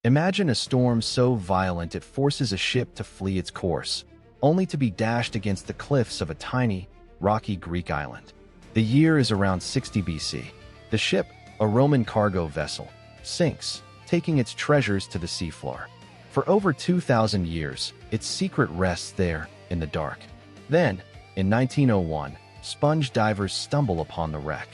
Imagine a storm so violent it forces a ship to flee its course, only to be dashed against the cliffs of a tiny, rocky Greek island. The year is around 60 BC. The ship, a Roman cargo vessel, sinks, taking its treasures to the seafloor. For over 2,000 years, its secret rests there in the dark. Then, in 1901, sponge divers stumble upon the wreck.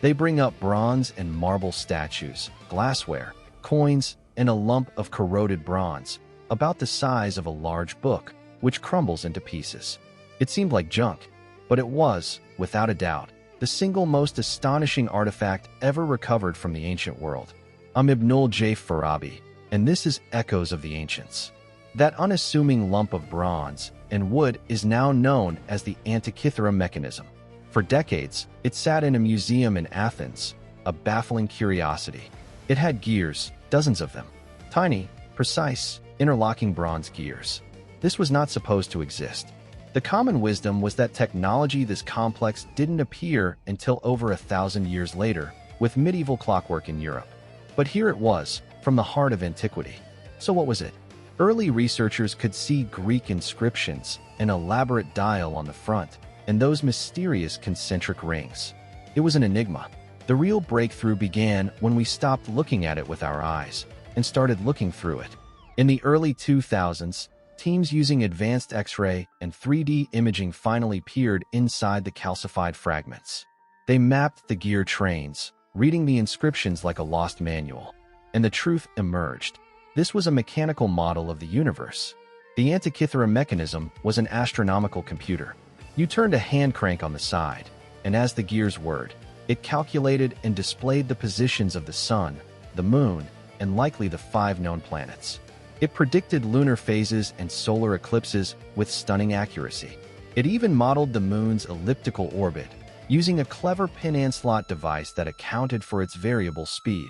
They bring up bronze and marble statues, glassware, coins, and a lump of corroded bronze, about the size of a large book, which crumbles into pieces. It seemed like junk, but it was, without a doubt, the single most astonishing artifact ever recovered from the ancient world. I'm Ibnul Jaif Farabi, and this is Echoes of the Ancients. That unassuming lump of bronze and wood is now known as the Antikythera Mechanism. For decades, it sat in a museum in Athens, a baffling curiosity. It had gears, dozens of them. Tiny, precise, interlocking bronze gears. This was not supposed to exist. The common wisdom was that technology this complex didn't appear until over 1,000 years later, with medieval clockwork in Europe. But here it was, from the heart of antiquity. So what was it? Early researchers could see Greek inscriptions, an elaborate dial on the front, and those mysterious concentric rings. It was an enigma. The real breakthrough began when we stopped looking at it with our eyes and started looking through it. In the early 2000s, teams using advanced X-ray and 3D imaging finally peered inside the calcified fragments. They mapped the gear trains, reading the inscriptions like a lost manual. And the truth emerged. This was a mechanical model of the universe. The Antikythera Mechanism was an astronomical computer. You turned a hand crank on the side, and as the gears whirred, it calculated and displayed the positions of the sun, the moon, and likely the 5 known planets. It predicted lunar phases and solar eclipses with stunning accuracy. It even modeled the moon's elliptical orbit, using a clever pin-and-slot device that accounted for its variable speed.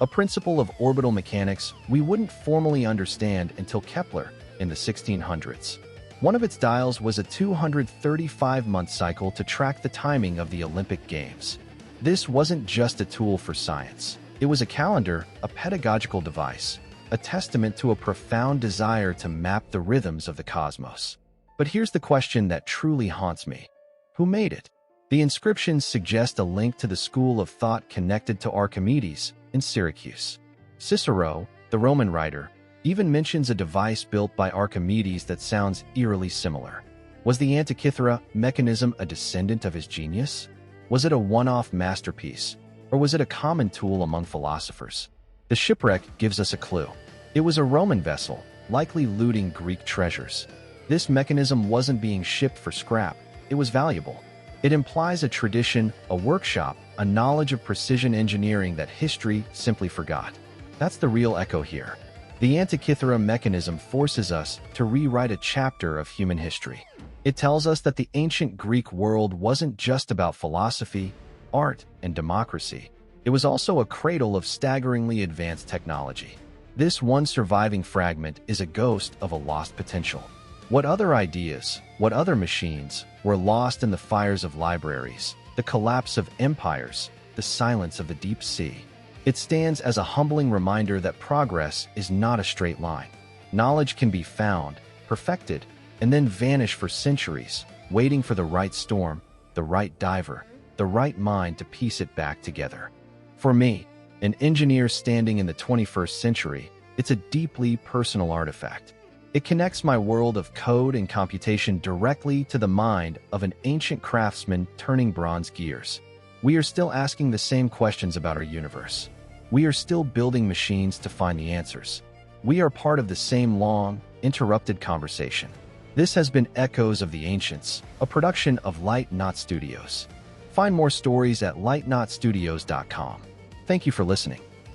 A principle of orbital mechanics we wouldn't formally understand until Kepler in the 1600s. One of its dials was a 235-month cycle to track the timing of the Olympic Games. This wasn't just a tool for science. It was a calendar, a pedagogical device, a testament to a profound desire to map the rhythms of the cosmos. But here's the question that truly haunts me. Who made it? The inscriptions suggest a link to the school of thought connected to Archimedes in Syracuse. Cicero, the Roman writer, even mentions a device built by Archimedes that sounds eerily similar. Was the Antikythera Mechanism a descendant of his genius? Was it a one-off masterpiece, or was it a common tool among philosophers? The shipwreck gives us a clue. It was a Roman vessel, likely looting Greek treasures. This mechanism wasn't being shipped for scrap, it was valuable. It implies a tradition, a workshop, a knowledge of precision engineering that history simply forgot. That's the real echo here. The Antikythera Mechanism forces us to rewrite a chapter of human history. It tells us that the ancient Greek world wasn't just about philosophy, art, and democracy. It was also a cradle of staggeringly advanced technology. This one surviving fragment is a ghost of a lost potential. What other ideas, what other machines, were lost in the fires of libraries, the collapse of empires, the silence of the deep sea? It stands as a humbling reminder that progress is not a straight line. Knowledge can be found, perfected, and then vanish for centuries, waiting for the right storm, the right diver, the right mind to piece it back together. For me, an engineer standing in the 21st century, it's a deeply personal artifact. It connects my world of code and computation directly to the mind of an ancient craftsman turning bronze gears. We are still asking the same questions about our universe. We are still building machines to find the answers. We are part of the same long, interrupted conversation. This has been Echoes of the Ancients, a production of Light Knot Studios. Find more stories at lightknotstudios.com. Thank you for listening.